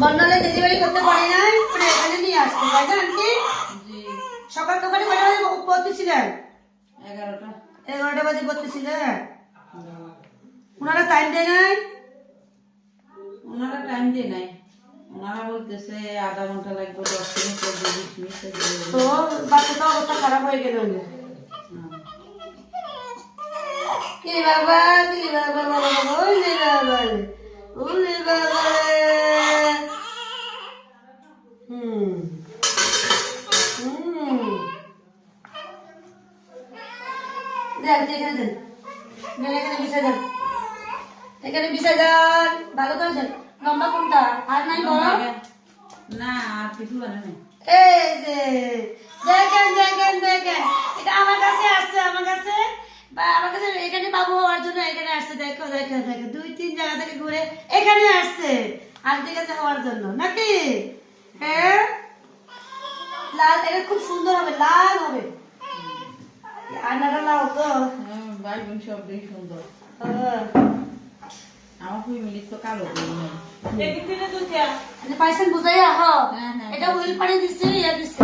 বন্যালে delivery করতে পারি নাই, পরে এখানে নিয়ে আসতে তাই না আন্টি? সকাল দোকানে কটা বাজে পড়তেছিলেন? 11টা বাজে পড়তেছিলেন। ওনারা টাইম দেয় নাই? ওনারা টাইম দেয় নাই, ওনারা বলতেছে আধা ঘন্টা লাগবে, 10 মিনিট লাগবে, 20 মিনিট লাগবে। তো বাচ্চাটা অবস্থা খারাপ হয়ে গেল। কি বাবা বাবা ওলে বাবা রে, ওলে বাবা রে। দেন এখানে দেন, এখানে বিছাই দেন, এখানে বিছাই দেন, ভালো করে দেন। লম্বা কোনটা আর নাই বড়? না আর কিছু বানা নাই। এই যে দেখেন দেখেন দেখেন, এটা আমার কাছে আসছে, আমার কাছে এখানে বাবু হওয়ার জন্য এখানে আসছে। দেখো দেখো দেখো, 2-3 জায়গা থেকে ঘুরে এখানে আসছে আন্টির কাছে হওয়ার জন্য নাকি? হ্যাঁ, লাল, এটা খুব সুন্দর হবে, লাল হবে। আয়নাটা লাল তো, ভাই বোন সবই সুন্দর। আমার ফ্যামিলি তো কালো পাইছেন বুঝাইয়া? হ্যাঁ, হ্যাঁ। এটা হুইল পানি দিচ্ছে, ইয়া দিচ্ছে।